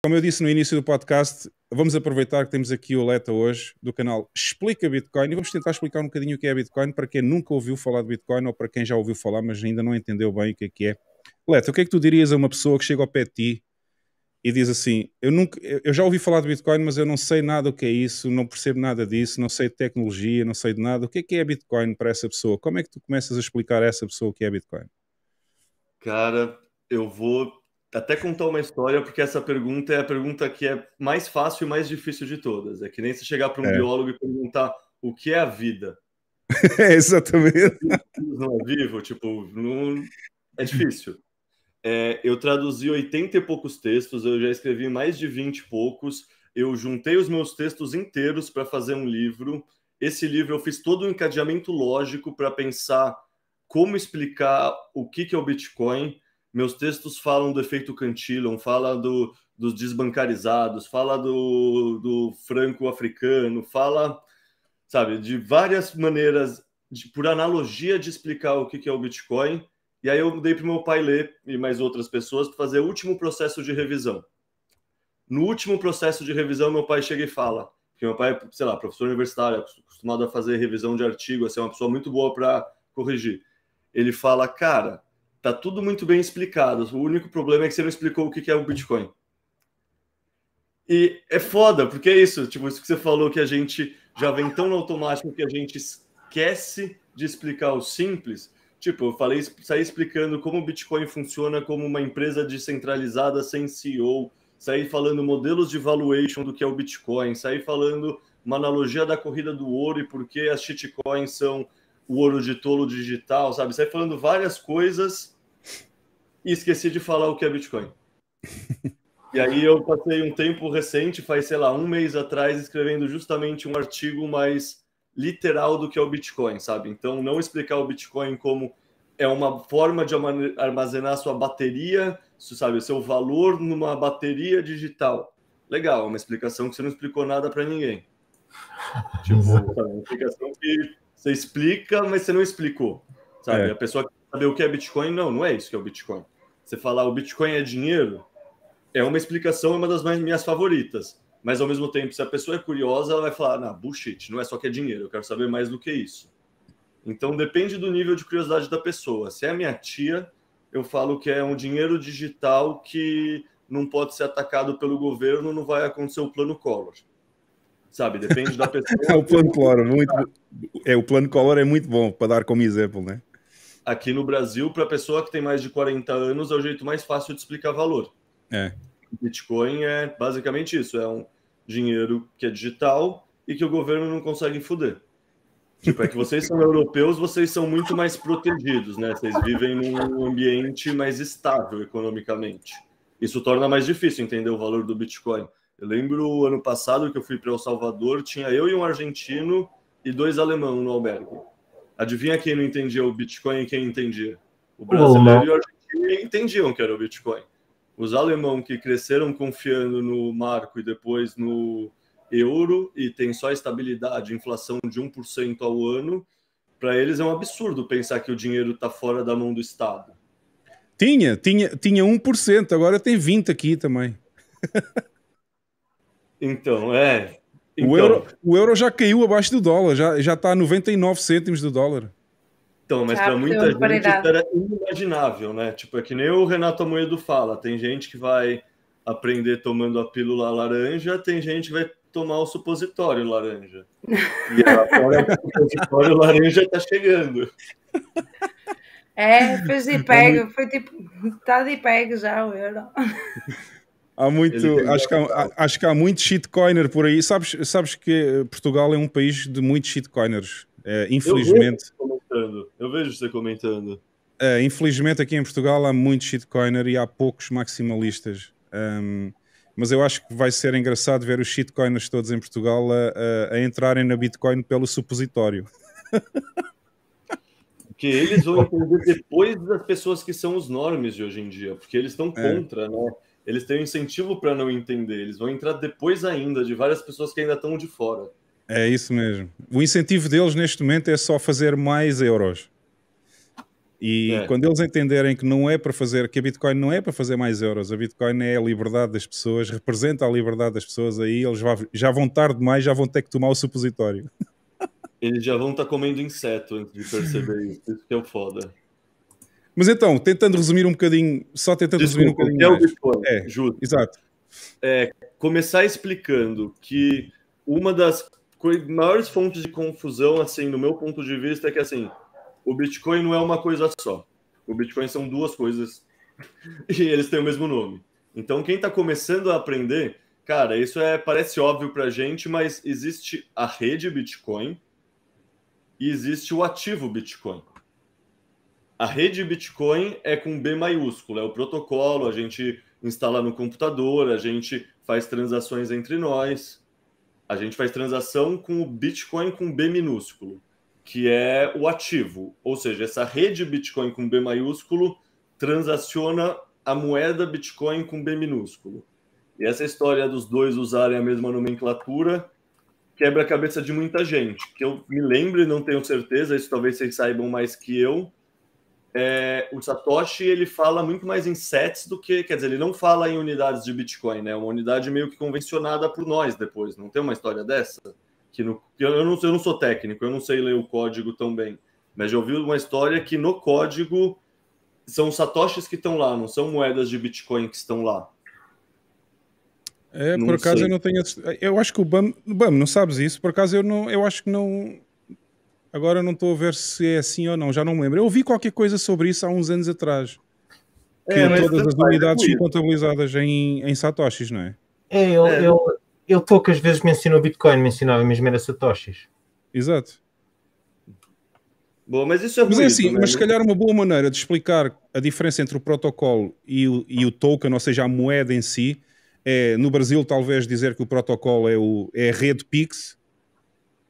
Como eu disse no início do podcast, vamos aproveitar que temos aqui o Leta hoje, do canal Explica Bitcoin, e vamos tentar explicar um bocadinho o que é Bitcoin para quem nunca ouviu falar de Bitcoin ou para quem já ouviu falar, mas ainda não entendeu bem o que é que é. Leta, o que é que tu dirias a uma pessoa que chega ao pé de ti e diz assim, eu já ouvi falar de Bitcoin, mas eu não sei nada o que é isso, não percebo nada disso, não sei de tecnologia, não sei de nada. O que é Bitcoin para essa pessoa? Como é que tu começas a explicar a essa pessoa o que é Bitcoin? Cara, eu vou até contar uma história, porque essa pergunta é a pergunta que é mais fácil e mais difícil de todas. É que nem se chegar para um biólogo e perguntar o que é a vida. Exatamente. Não é vivo? Tipo, não... é difícil. Eu traduzi 80 e poucos textos, eu já escrevi mais de 20 e poucos. Eu juntei os meus textos inteiros para fazer um livro. Esse livro eu fiz todo um encadeamento lógico para pensar como explicar o que é o Bitcoin. Meus textos falam do efeito Cantillon, fala dos desbancarizados, fala do franco-africano, fala, sabe, de várias maneiras, por analogia de explicar o que é o Bitcoin. E aí eu dei para o meu pai ler e mais outras pessoas para fazer o último processo de revisão. No último processo de revisão, meu pai chega e fala, que meu pai, sei lá, professor universitário, acostumado a fazer revisão de artigo, assim, é uma pessoa muito boa para corrigir. Ele fala, cara, tá tudo muito bem explicado, o único problema é que você não explicou o que é o Bitcoin. E é foda, porque é isso, tipo, isso que você falou, que a gente já vem tão no automático que a gente esquece de explicar o simples. Tipo, eu saí explicando como o Bitcoin funciona como uma empresa descentralizada sem CEO, saí falando modelos de valuation do que é o Bitcoin, saí falando uma analogia da corrida do ouro e por que as shitcoins são o ouro de tolo digital, sabe? Saí falando várias coisas e esqueci de falar o que é Bitcoin. E aí eu passei um tempo recente, faz, sei lá, um mês atrás, escrevendo justamente um artigo mais literal do que é o Bitcoin, sabe? Então, não explicar o Bitcoin como é uma forma de armazenar sua bateria, sabe, seu valor numa bateria digital. Legal, uma explicação que você não explicou nada para ninguém. Tipo, sabe, uma explicação que você explica, mas você não explicou, sabe? A pessoa que sabe o que é Bitcoin, não é isso que é o Bitcoin. Você falar o Bitcoin é dinheiro, é uma explicação, é uma das minhas favoritas. Mas, ao mesmo tempo, se a pessoa é curiosa, ela vai falar, não, bullshit, não é só que é dinheiro, eu quero saber mais do que isso. Então, depende do nível de curiosidade da pessoa. Se é minha tia, eu falo que é um dinheiro digital que não pode ser atacado pelo governo, não vai acontecer o plano Collor. Sabe, depende da pessoa. O plano Collor, o plano Collor é muito bom para dar como exemplo, né? Aqui no Brasil, para a pessoa que tem mais de 40 anos, é o jeito mais fácil de explicar valor. Bitcoin é basicamente isso, é um dinheiro que é digital e que o governo não consegue foder. Tipo, é que vocês são europeus, vocês são muito mais protegidos, né? Vocês vivem num ambiente mais estável economicamente. Isso torna mais difícil entender o valor do Bitcoin. Eu lembro ano passado que eu fui para El Salvador, tinha eu e um argentino e 2 alemães no albergue. Adivinha quem não entendia o Bitcoin e quem entendia? O brasileiro e o argentino entendiam que era o Bitcoin. Os alemães que cresceram confiando no marco e depois no euro e tem só estabilidade, inflação de 1% ao ano, para eles é um absurdo pensar que o dinheiro está fora da mão do Estado. Tinha 1%, agora tem 20% aqui também. Então, O euro já caiu abaixo do dólar, já está a 99 cêntimos do dólar. Então, mas para muita gente isso era inimaginável, né? Tipo, é que nem o Renato Amoedo fala, tem gente que vai aprender tomando a pílula laranja, tem gente que vai tomar o supositório laranja. E agora o supositório laranja está chegando. Foi de pego, foi tipo, está de pego já o euro. Há muito, acho que há muito shitcoiner por aí. Sabes que Portugal é um país de muitos shitcoiners, infelizmente. Eu vejo você comentando. Infelizmente aqui em Portugal há muitos shitcoiner e há poucos maximalistas. Mas eu acho que vai ser engraçado ver os shitcoiners todos em Portugal a entrarem na Bitcoin pelo supositório. Que eles vão entender depois das pessoas que são os normes de hoje em dia, porque eles estão contra, né? Eles têm um incentivo para não entender, eles vão entrar depois ainda de várias pessoas que ainda estão de fora. É isso mesmo. O incentivo deles neste momento é só fazer mais euros. E quando eles entenderem que não é para fazer, que a Bitcoin não é para fazer mais euros, a Bitcoin é a liberdade das pessoas, representa a liberdade das pessoas, aí eles já vão tarde demais, já vão ter que tomar o supositório. Eles já vão estar comendo inseto antes de perceber isso. Isso que é o foda. Mas então, tentando resumir um bocadinho, só tentando resumir um bocadinho que é mais. O Bitcoin, justo. Exato. Começar explicando que uma das maiores fontes de confusão, assim, no meu ponto de vista, é que, assim, o Bitcoin não é uma coisa só. O Bitcoin são duas coisas e eles têm o mesmo nome. Então, quem está começando a aprender, cara, isso parece óbvio para a gente, mas existe a rede Bitcoin e existe o ativo Bitcoin. A rede Bitcoin é com B maiúsculo, é o protocolo, a gente instala no computador, a gente faz transações entre nós, a gente faz transação com o Bitcoin com B minúsculo, que é o ativo. Ou seja, essa rede Bitcoin com B maiúsculo transaciona a moeda Bitcoin com B minúsculo. E essa história dos dois usarem a mesma nomenclatura quebra a cabeça de muita gente. Que eu me lembro e não tenho certeza, isso talvez vocês saibam mais que eu, o Satoshi ele fala muito mais em sets do que, quer dizer, ele não fala em unidades de Bitcoin, né? É uma unidade meio que convencionada por nós depois. Não tem uma história dessa? Eu não sou técnico, eu não sei ler o código tão bem, mas já ouvi uma história que no código são satoshis que estão lá, não são moedas de Bitcoin que estão lá. Por acaso eu não tenho. Eu acho que o BAM, não sabes isso, por acaso eu acho que não. Agora não estou a ver se é assim ou não, já não me lembro. Eu ouvi qualquer coisa sobre isso há uns anos atrás. Que todas as unidades são contabilizadas em satoshis, não é? Ele poucas vezes mencionou Bitcoin, mencionava mesmo era satoshis. Exato. Bom, mas isso é ruído, assim, né? Mas se calhar uma boa maneira de explicar a diferença entre o protocolo e o token, ou seja, a moeda em si, no Brasil talvez dizer que o protocolo é a rede Pix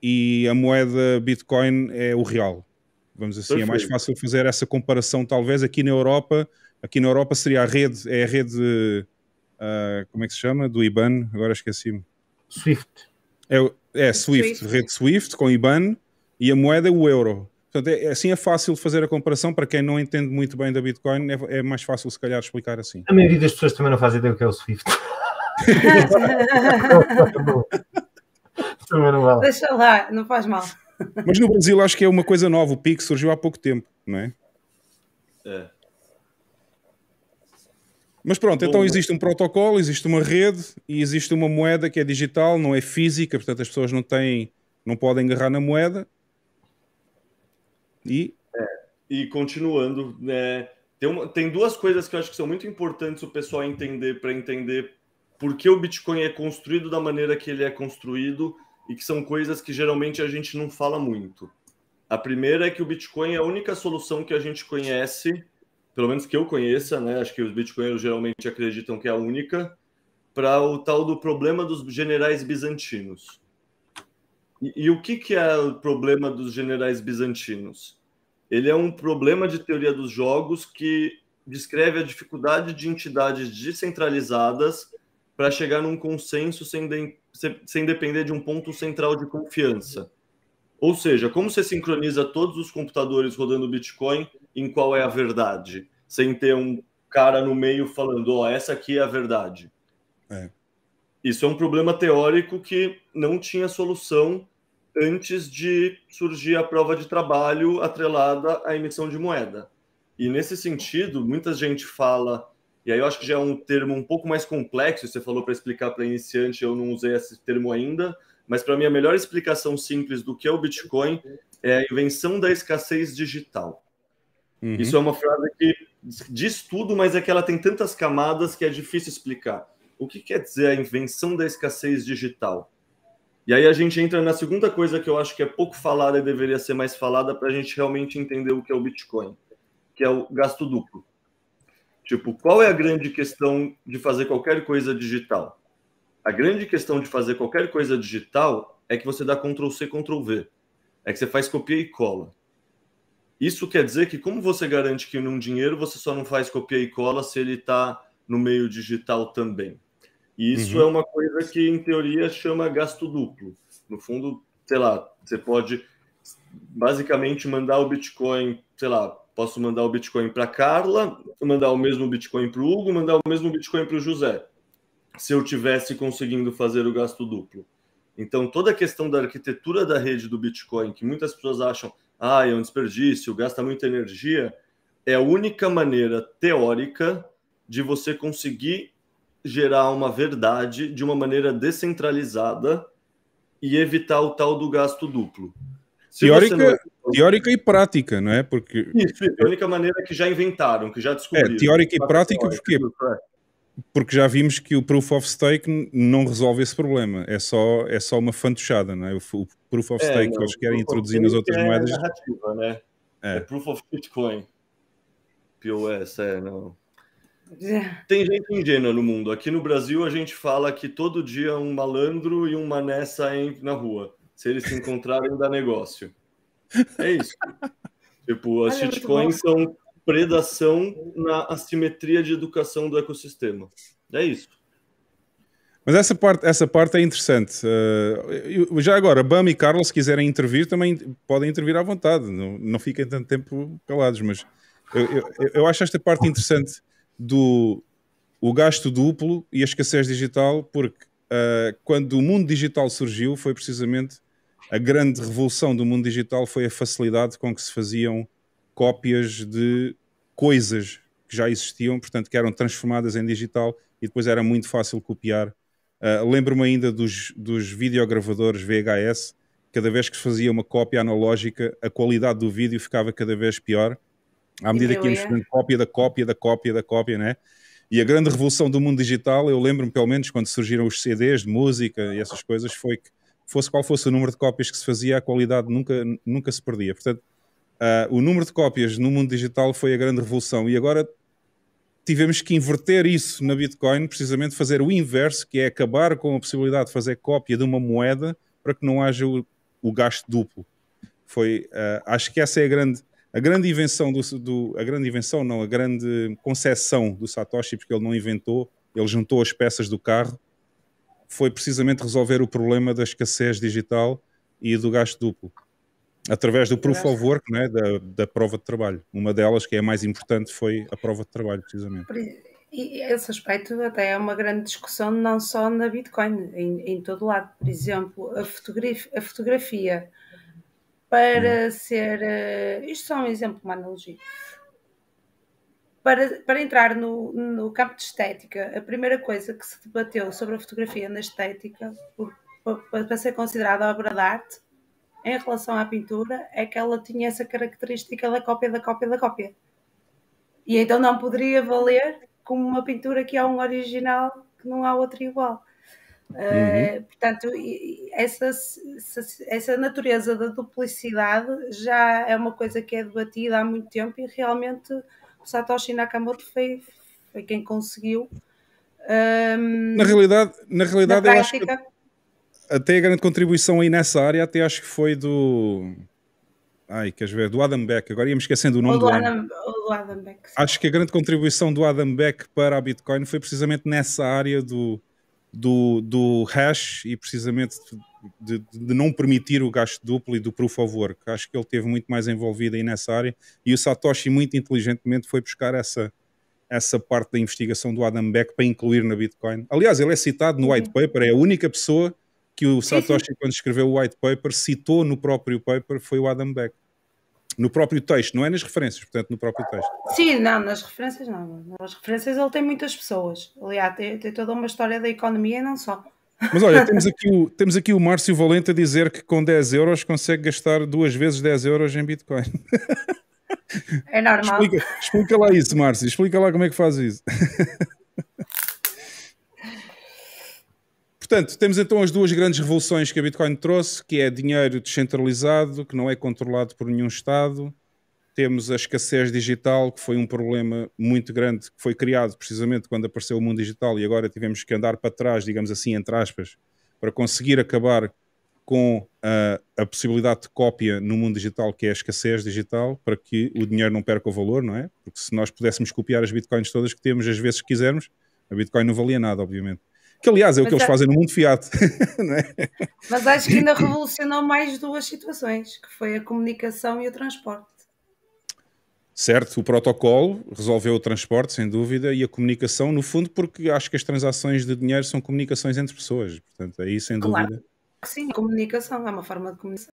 e a moeda Bitcoin é o real. Vamos assim, Perfeito. É mais fácil fazer essa comparação talvez aqui na Europa. Aqui na Europa seria a rede como é que se chama? Do IBAN, agora esqueci-me. Swift. Swift, rede Swift com IBAN e a moeda é o euro. Portanto, assim é fácil fazer a comparação. Para quem não entende muito bem da Bitcoin, é mais fácil se calhar explicar assim. A maioria das pessoas também não faz ideia do que é o Swift. Também não vale. Deixa lá, não faz mal. Mas no Brasil acho que é uma coisa nova. O Pix surgiu há pouco tempo, não é? Mas pronto, então existe um protocolo, existe uma rede e existe uma moeda que é digital, não é física, portanto as pessoas não podem agarrar na moeda. E continuando, né, tem duas coisas que eu acho que são muito importantes o pessoal entender para entender por que o Bitcoin é construído da maneira que ele é construído e que são coisas que geralmente a gente não fala muito. A primeira é que o Bitcoin é a única solução que a gente conhece, pelo menos que eu conheça, né? Acho que os bitcoinheiros geralmente acreditam que é a única, para o tal do problema dos generais bizantinos. E o que é o problema dos generais bizantinos? Ele é um problema de teoria dos jogos que descreve a dificuldade de entidades descentralizadas para chegar num consenso sem depender de um ponto central de confiança. Ou seja, como você sincroniza todos os computadores rodando Bitcoin em qual é a verdade, sem ter um cara no meio falando, essa aqui é a verdade. Isso é um problema teórico que não tinha solução antes de surgir a prova de trabalho atrelada à emissão de moeda. E nesse sentido, muita gente fala, e aí eu acho que já é um termo um pouco mais complexo, você falou para explicar para iniciante, eu não usei esse termo ainda, mas para mim a melhor explicação simples do que é o Bitcoin é a invenção da escassez digital. Isso é uma frase que diz tudo, mas é que ela tem tantas camadas que é difícil explicar. O que quer dizer a invenção da escassez digital? E aí a gente entra na segunda coisa que eu acho que é pouco falada e deveria ser mais falada para a gente realmente entender o que é o Bitcoin, que é o gasto duplo. Tipo, qual é a grande questão de fazer qualquer coisa digital? A grande questão de fazer qualquer coisa digital é que você dá Ctrl+C, Ctrl+V. É que você faz copia e cola. Isso quer dizer que como você garante que num dinheiro você só não faz copia e cola se ele está no meio digital também? E isso é uma coisa que, em teoria, chama gasto duplo. No fundo, sei lá, você pode basicamente mandar o Bitcoin, sei lá, Posso mandar o Bitcoin para Carla, mandar o mesmo Bitcoin para o Hugo, mandar o mesmo Bitcoin para o José, se eu tivesse conseguindo fazer o gasto duplo. Então, toda a questão da arquitetura da rede do Bitcoin, que muitas pessoas acham, é um desperdício, gasta muita energia, é a única maneira teórica de você conseguir gerar uma verdade de uma maneira descentralizada e evitar o tal do gasto duplo. Teórica e prática, não é? Porque... Isso, é a única maneira que já inventaram, que já descobriram. Teórica e prática, porquê? Porque já vimos que o Proof of Stake não resolve esse problema. É só uma fantochada, não é? O Proof of Stake que eles querem introduzir nas outras moedas... narrativa, né? É Proof of Bitcoin. POS, não... Tem gente ingênua no mundo. Aqui no Brasil a gente fala que todo dia um malandro e um mané saem na rua. Se eles se encontrarem, dá negócio. É isso. Tipo, as shitcoins são predação na assimetria de educação do ecossistema. É isso. Mas essa parte é interessante. Já agora, Bam e Carlos, se quiserem intervir, também podem intervir à vontade. Não fiquem tanto tempo calados, mas eu acho esta parte interessante o gasto duplo e a escassez digital, porque quando o mundo digital surgiu, foi precisamente a grande revolução do mundo digital, foi a facilidade com que se faziam cópias de coisas que já existiam, portanto, que eram transformadas em digital e depois era muito fácil copiar. Lembro-me ainda dos videogravadores VHS, cada vez que se fazia uma cópia analógica, a qualidade do vídeo ficava cada vez pior, à medida que íamos fazendo cópia, né? E a grande revolução do mundo digital, eu lembro-me pelo menos quando surgiram os CDs de música e essas coisas, foi que fosse qual fosse o número de cópias que se fazia, a qualidade nunca se perdia. Portanto, o número de cópias no mundo digital foi a grande revolução e agora tivemos que inverter isso na Bitcoin, precisamente fazer o inverso, que é acabar com a possibilidade de fazer cópia de uma moeda para que não haja o gasto duplo. Acho que essa é a grande invenção a grande concepção do Satoshi, porque ele não inventou, ele juntou as peças do carro, foi precisamente resolver o problema da escassez digital e do gasto duplo, através do Proof of Work, né, da prova de trabalho. Uma delas, que é a mais importante, foi a prova de trabalho, precisamente. E esse aspecto até é uma grande discussão, não só na Bitcoin, em todo lado. Por exemplo, a fotografia para ser... isto é só um exemplo, uma analogia. Para entrar no campo de estética, a primeira coisa que se debateu sobre a fotografia na estética, para ser considerada obra de arte, em relação à pintura, é que ela tinha essa característica da cópia da cópia da cópia. E então não poderia valer como uma pintura que há um original que não há outro igual. Portanto, essa natureza da duplicidade já é uma coisa que é debatida há muito tempo e realmente o Satoshi Nakamoto foi quem conseguiu. Na realidade na prática, eu acho que até a grande contribuição aí nessa área até acho que foi do Adam Back. Agora ia-me esquecendo o nome do Adam Back. Acho que a grande contribuição do Adam Back para a Bitcoin foi precisamente nessa área do hash e precisamente de não permitir o gasto duplo e do Proof of Work. Acho que ele esteve muito mais envolvido aí nessa área e o Satoshi muito inteligentemente foi buscar essa parte da investigação do Adam Back para incluir na Bitcoin. Aliás, ele é citado no white paper, é a única pessoa que o Satoshi, quando escreveu o white paper, citou no próprio paper, foi o Adam Back. No próprio texto, não é nas referências, portanto, no próprio texto. Sim, não, nas referências não. Nas referências ele tem muitas pessoas. Aliás, tem toda uma história da economia e não só. Mas olha, temos aqui o Márcio Valente a dizer que com 10 euros consegue gastar 2 vezes 10 euros em Bitcoin. É normal. Explica lá isso, Márcio. Explica lá como é que faz isso. Portanto, temos então as duas grandes revoluções que a Bitcoin trouxe, que é dinheiro descentralizado, que não é controlado por nenhum Estado. Temos a escassez digital, que foi um problema muito grande, que foi criado precisamente quando apareceu o mundo digital e agora tivemos que andar para trás, digamos assim, entre aspas, para conseguir acabar com a possibilidade de cópia no mundo digital, que é a escassez digital, para que o dinheiro não perca o valor, não é? Porque se nós pudéssemos copiar as Bitcoins todas que temos, as vezes que quisermos, a Bitcoin não valia nada, obviamente. Que, aliás, é o que eles fazem no mundo fiat. Não é? Mas acho que ainda revolucionou mais duas situações, que foi a comunicação e o transporte. Certo, o protocolo resolveu o transporte, sem dúvida, e a comunicação, no fundo, porque acho que as transações de dinheiro são comunicações entre pessoas. Portanto, aí, sem Claro dúvida. que sim, a comunicação é uma forma de comunicação.